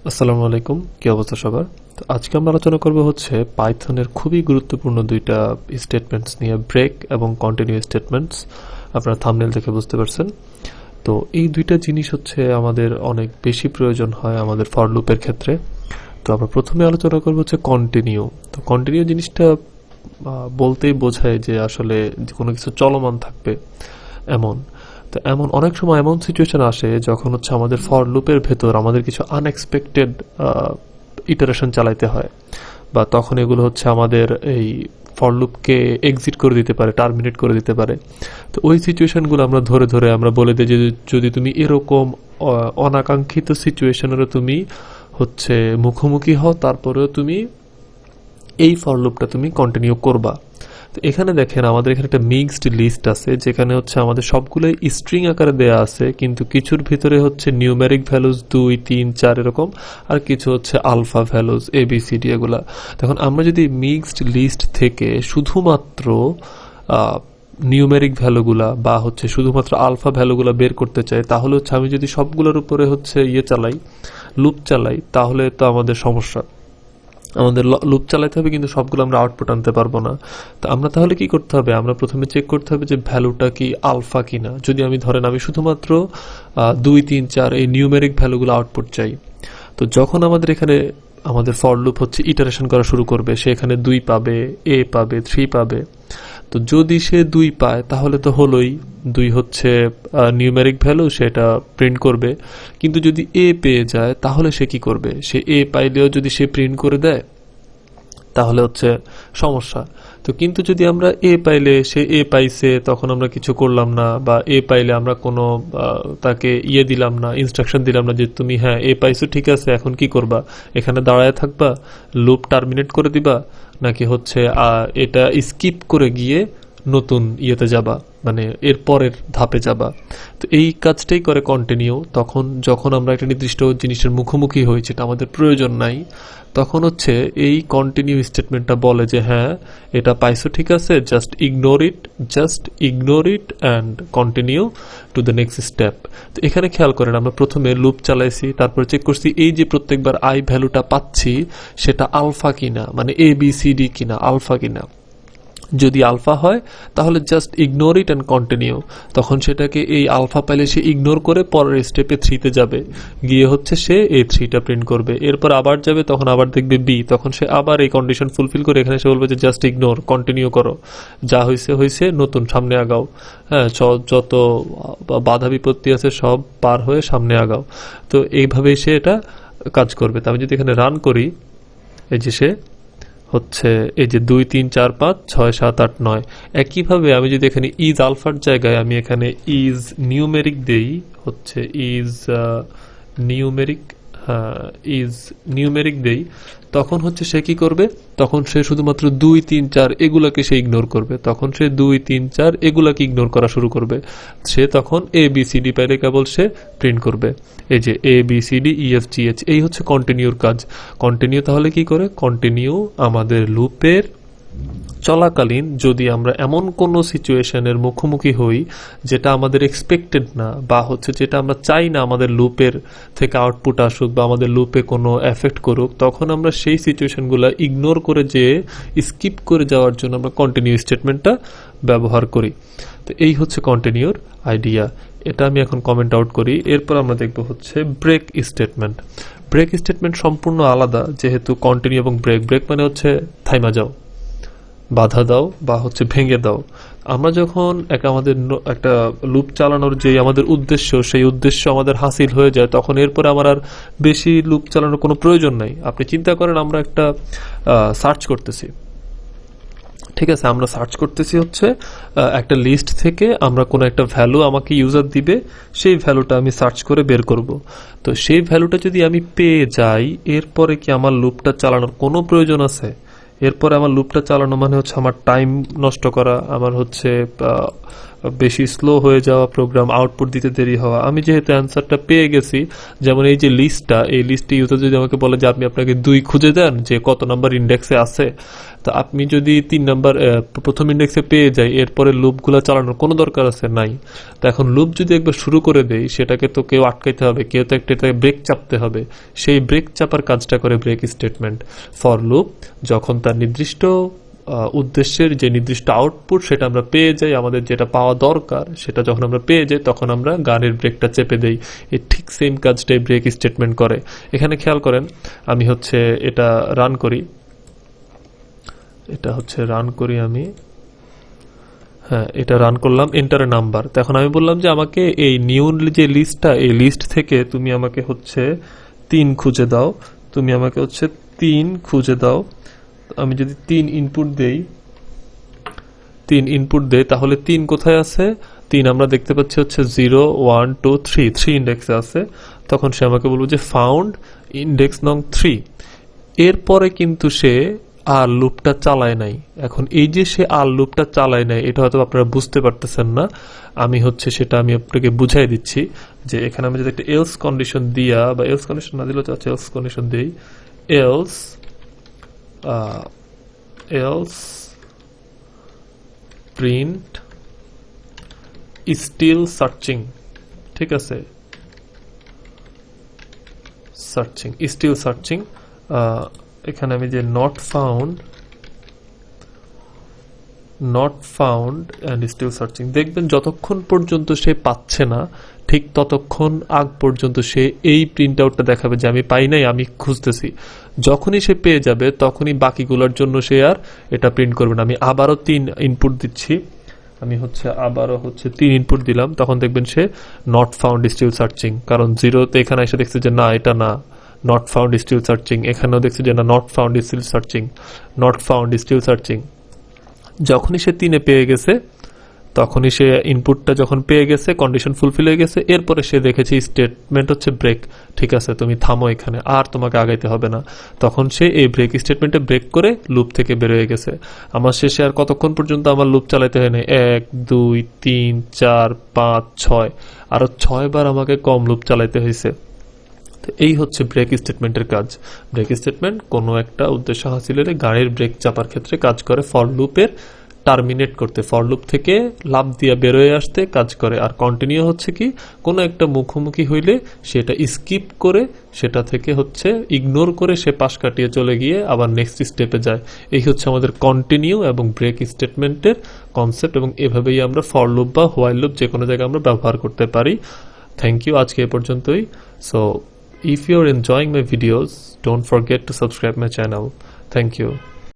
আসসালামু আলাইকুম, কি অবস্থা সবার? তো আজকে আমরা আলোচনা করব হচ্ছে পাইথনের খুবই গুরুত্বপূর্ণ দুইটা স্টেটমেন্টস নিয়ে, ব্রেক এবং কন্টিনিউ স্টেটমেন্টস। আপনারা থাম্বনেল দেখে বুঝতে পারছেন। তো এই দুইটা জিনিস হচ্ছে আমাদের অনেক বেশি প্রয়োজন হয় আমাদের ফর লুপের ক্ষেত্রে। তো আমরা প্রথমে আলোচনা করব হচ্ছে কন্টিনিউ। তো কন্টিনিউ জিনিসটা বলতেই বোঝায় যে আসলে কোনো কিছু চলমান থাকবে এমন। তো এমন অনেক সময় এমন সিচুয়েশন আসে যখন হচ্ছে আমাদের ফর লুপের ভেতর আমাদের কিছু আনএক্সপেক্টেড ইটারেশন চালাইতে হয়, বা তখন এগুলো হচ্ছে আমাদের এই ফর লুপকে এক্সিট করে দিতে পারে, টার্মিনেট করে দিতে পারে। তো ওই সিচুয়েশনগুলো আমরা ধরে ধরে আমরা বলে দিই যে যদি তুমি এরকম অনাকাঙ্ক্ষিত সিচুয়েশনেরও তুমি হচ্ছে মুখোমুখি হও, তারপরেও তুমি এই ফর লুপটা তুমি কন্টিনিউ করবা। তো এখানে দেখেন আমাদের এখানে একটা মিক্সড লিস্ট আছে, যেখানে হচ্ছে আমাদের সবগুলোই স্ট্রিং আকারে দেয়া আছে, কিন্তু কিছুর ভিতরে হচ্ছে নিউমেরিক ভ্যালুজ 2, 3, 4 এরকম, আর কিছু হচ্ছে আলফা ভ্যালুজ ABCD এগুলা। তখন আমরা যদি মিক্সড লিস্ট থেকে শুধুমাত্র নিউমেরিক ভ্যালুগুলা বা হচ্ছে শুধুমাত্র আলফা ভ্যালুগুলা বের করতে চাই, তাহলে হচ্ছে আমি যদি সবগুলোর উপরে হচ্ছে চালাই, লুপ চালাই, তাহলে তো আমাদের সমস্যা। আমাদের লুপ চালাতে হবে, কিন্তু সবগুলো আমরা আউটপুট আনতে পারবো না। তো আমরা তাহলে কি করতে হবে? আমরা প্রথমে চেক করতে হবে যে ভ্যালুটা কি আলফা কিনা। যদি আমি ধরেন আমি শুধুমাত্র 2, 3, 4 এই নিউমেরিক ভ্যালুগুলো আউটপুট চাই, তো যখন আমাদের এখানে আমাদের ফর লুপ হচ্ছে ইটারেশন করা শুরু করবে, সে এখানে 2 পাবে, A পাবে, 3 পাবে। তো যদি সে 2 পায় তাহলে তো হলোই, 2 হচ্ছে নিউমেরিক ভ্যালু, সেটা প্রিন্ট করবে। কিন্তু যদি A পেয়ে যায় তাহলে সে কি করবে? সে A পাইলেও যদি সে প্রিন্ট করে দেয় তাহলে হচ্ছে সমস্যা। তো কিন্তু যদি আমরা এ পাইলে, সে এ পাইছে, তখন আমরা কিছু করলাম না, বা এ পাইলে আমরা কোনো তাকে দিলাম না, ইনস্ট্রাকশন দিলাম না যে তুমি হ্যাঁ এ পাইছো, ঠিক আছে, এখন কি করবা? এখানে দাঁড়ায় থাকবা, লুপ টার্মিনেট করে দিবা, নাকি হচ্ছে এটা স্কিপ করে গিয়ে নতুন যাবা, মানে এর পরের ধাপে যাবা? তো এই কাজটাই করে কন্টিনিউ। তখন যখন আমরা একটা নির্দিষ্ট জিনিসের মুখোমুখি হই যেটা আমাদের প্রয়োজন নাই, তখন হচ্ছে এই কন্টিনিউ স্টেটমেন্টটা বলে যে হ্যাঁ এটা পাইছো, ঠিক আছে, just ignore it and continue to the next step. তো এখানে খেয়াল করেন, আমরা প্রথমে লুপ চালাইছি, তারপর চেক করছি এই যে প্রত্যেকবার আই ভ্যালুটা পাচ্ছি সেটা আলফা কিনা, মানে ABCD কিনা, আলফা কিনা। যদি আলফা হয় তাহলে just ignore it and continue. তখন সেটাকে এই আলফা পাইলে সে ইগনোর করে পরের স্টেপে 3-তে যাবে, গিয়ে হচ্ছে সে এই 3টা প্রিন্ট করবে। এরপর আবার যাবে, তখন আবার দেখবে B, তখন সে আবার এই কন্ডিশন ফুলফিল করে এখানে সে বলবে যে জাস্ট ইগনোর, কন্টিনিউ করো, যা হয়েছে হয়েছে, নতুন সামনে আগাও। হ্যাঁ, যত বাধা বিপত্তি আছে সব পার হয়ে সামনে আগাও। তো এইভাবেই সে এটা কাজ করবে। তো আমি যদি এখানে রান করি, এই যে সে হচ্ছে এই যে 2, 3, 4, 5, 6, 7, 8, 9। একইভাবে আমি যদি এখানে ইজ আলফার জায়গায় আমি এখানে ইজ নিউমেরিক দেই, হচ্ছে ইজ নিউমেরিক, ইজ নিউমেরিক দেই, তখন হচ্ছে সে কি করবে? তখন সে শুধুমাত্র 2, 3, 4 এগুলাকে সে ইগনোর করবে। তখন সে 2, 3, 4 এগুলাকে ইগনোর করা শুরু করবে। সে তখন ABCD পাইলে কেবল সে প্রিন্ট করবে, এই যে ABCDEFGH। এই হচ্ছে কন্টিনিউর কাজ। কন্টিনিউ তাহলে কি করে? কন্টিনিউ আমাদের লুপের চলাকালীন যদি আমরা এমন কোনো সিচুয়েশনের মুখোমুখি হই যেটা আমাদের এক্সপেক্টেড না, বা হচ্ছে যেটা আমরা চাই না আমাদের লুপের থেকে আউটপুট আসুক বা আমাদের লুপে কোনো এফেক্ট করুক, তখন আমরা সেই সিচুয়েশনগুলো ইগনোর করে যেয়ে স্কিপ করে যাওয়ার জন্য আমরা কন্টিনিউ স্টেটমেন্টটা ব্যবহার করি। তো এই হচ্ছে কন্টিনিউর আইডিয়া। এটা আমি এখন কমেন্ট আউট করি। এরপর আমরা দেখব হচ্ছে ব্রেক স্টেটমেন্ট। ব্রেক স্টেটমেন্ট সম্পূর্ণ আলাদা, যেহেতু কন্টিনিউ এবং ব্রেক মানে হচ্ছে থাইমা যাও, বাধা দাও, বা হচ্ছে ভেঙে দাও। আমরা যখন আমাদের একটা লুপ চালানোর যে আমাদের উদ্দেশ্য, সেই উদ্দেশ্য আমাদের হাসিল হয়ে যায়, তখন এরপরে আমার আর বেশি লুপ চালানোর কোনো প্রয়োজন নাই। আপনি চিন্তা করেন, আমরা একটা সার্চ করতেছি, ঠিক আছে, আমরা সার্চ করতেছি হচ্ছে একটা লিস্ট থেকে আমরা কোনো একটা ভ্যালু আমাকে ইউজার দিবে, সেই ভ্যালুটা আমি সার্চ করে বের করব। তো সেই ভ্যালুটা যদি আমি পেয়ে যাই, এরপরে কি আমার লুপটা চালানোর কোনো প্রয়োজন আছে? এরপরে আমার লুপটা চালানো মানে হচ্ছে আমার টাইম নষ্ট করা, আমার হচ্ছে বেশি স্লো হয়ে যাওয়া প্রোগ্রাম, আউটপুট দিতে দেরি হওয়া। আমি যেহেতু অ্যান্সারটা পেয়ে গেছি, যেমন এই যে লিস্টটা, এই লিস্টে ইউজার যদি আমাকে বলে যে আপনি আপনাকে 2 খুঁজে দেন যে কত নাম্বার ইন্ডেক্সে আছে, তো আপনি যদি 3 নাম্বার প্রথম ইন্ডেক্সে পেয়ে যাই, এরপরে লুপগুলো চালানোর কোনো দরকার আছে নাই। তো এখন লুপ যদি একবার শুরু করে দেই, সেটাকে তো কেউ আটকাইতে হবে, কেউ তো একটা ব্রেক চাপতে হবে। সেই ব্রেক চাপার কাজটা করে ব্রেক স্টেটমেন্ট। ফর লুপ যখন তার নির্দিষ্ট উদ্দেশ্যের যে নির্দিষ্ট আউটপুট সেটা আমরা পেয়ে যাই, আমাদের যেটা পাওয়া দরকার সেটা যখন আমরা পেয়ে যাই, তখন আমরা গানের ব্রেকটা চেপে দেই। এই ঠিক সেম কাজটাই ব্রেক স্টেটমেন্ট করে। এখানে খেয়াল করেন, আমি হচ্ছে এটা রান করি, আমি হ্যাঁ এটা রান করলাম, এন্টার নাম্বার। তো এখন আমি বললাম যে আমাকে এই নিউ যে লিস্টটা, এই লিস্ট থেকে তুমি আমাকে হচ্ছে 3 খুঁজে দাও, তুমি আমাকে হচ্ছে 3 খুঁজে দাও। আমি যদি 3 ইনপুট দেই তাহলে 3 কোথায় আছে? 3 আমরা দেখতে পাচ্ছি হচ্ছে 0 1 2 3 ইন্ডেক্সে আছে। তখন সে আমাকে বলবো যে ফাউন্ড ইন্ডেক্স নং 3। এরপরে কিন্তু সে আর লুপটা চালায় নাই। এখন এই যে সে আর লুপটা চালায় নাই, এটা হয়তো আপনারা বুঝতে পারতেছেন না। আমি আপনাকে বুঝাই দিচ্ছি যে এখানে আমি যদি একটা এলস কন্ডিশন দিয়া, বা এলস কন্ডিশন না দিলেও চাচ্ছি, এলস কন্ডিশন দিই, এলস প্রিন্ট স্টিল সার্চিং, ঠিক আছে, স্টিল সার্চিং। এখানে আমি যে not found and still searching, দেখবেন যতক্ষণ পর্যন্ত সে পাচ্ছে না, ঠিক ততক্ষণ আগ পর্যন্ত সে এই প্রিন্ট আউটটা দেখাবে যে আমি পাই নাই, আমি খুঁজতেছি। যখনই সে পেয়ে যাবে তখনই বাকিগুলোর জন্য সে আর এটা প্রিন্ট করবে না। আমি আবারও 3 ইনপুট দিচ্ছি, আমি আবারও 3 ইনপুট দিলাম, তখন দেখবেন সে নট ফাউন্ড স্টিল সার্চিং, কারণ 0তে এখানে এসে দেখছে যে না এটা না, নট ফাউন্ড স্টিল সার্চিং। এখানেও দেখছে যে না, নট ফাউন্ড স্টিল সার্চিং। যখনই সে 3-এ পেয়ে গেছে, তখনই সে ইনপুটটা যখন পেয়ে গেছে, কন্ডিশন ফুলফিল হয়ে গেছে, এরপরে সে দেখেছে স্টেটমেন্ট হচ্ছে ব্রেক, ঠিক আছে তুমি থামো এখানে, আর তোমাকে আগাইতে হবে না। তখন সে এই ব্রেক স্টেটমেন্টে ব্রেক করে লুপ থেকে বের হয়ে গেছে। আমার শেষে আর কতক্ষণ পর্যন্ত আমার লুপ চালাতে হয় না, 1 2 3 4 5 6, আরো 6 বার আমাকে কম লুপ চালাতে হয়েছে। এই হচ্ছে ব্রেক স্টেটমেন্টের কাজ। ব্রেক স্টেটমেন্ট কোনো একটা উদ্দেশ্য হাসিলের গাড়ির ব্রেক চাপার ক্ষেত্রে কাজ করে, ফর লুপের টার্মিনেট করতে, ফর লুপ থেকে লাভ দিয়ে বেরোয় আসতে কাজ করে। আর কন্টিনিউ হচ্ছে কি, কোনো একটা মুখোমুখি হইলে সেটা স্কিপ করে, সেটা থেকে ইগনোর করে সে পাশ কাটিয়ে চলে গিয়ে আবার নেক্সট স্টেপে যায়। এই হচ্ছে আমাদের কন্টিনিউ এবং ব্রেক স্টেটমেন্টের কনসেপ্ট, এবং এভাবেই আমরা ফর লুপ বা হোয়াইল লুপ যে কোনো জায়গায় আমরা ব্যবহার করতে পারি। থ্যাংক ইউ, আজকে এ পর্যন্তই। So if you're enjoying my videos, don't forget to subscribe my channel. Thank you.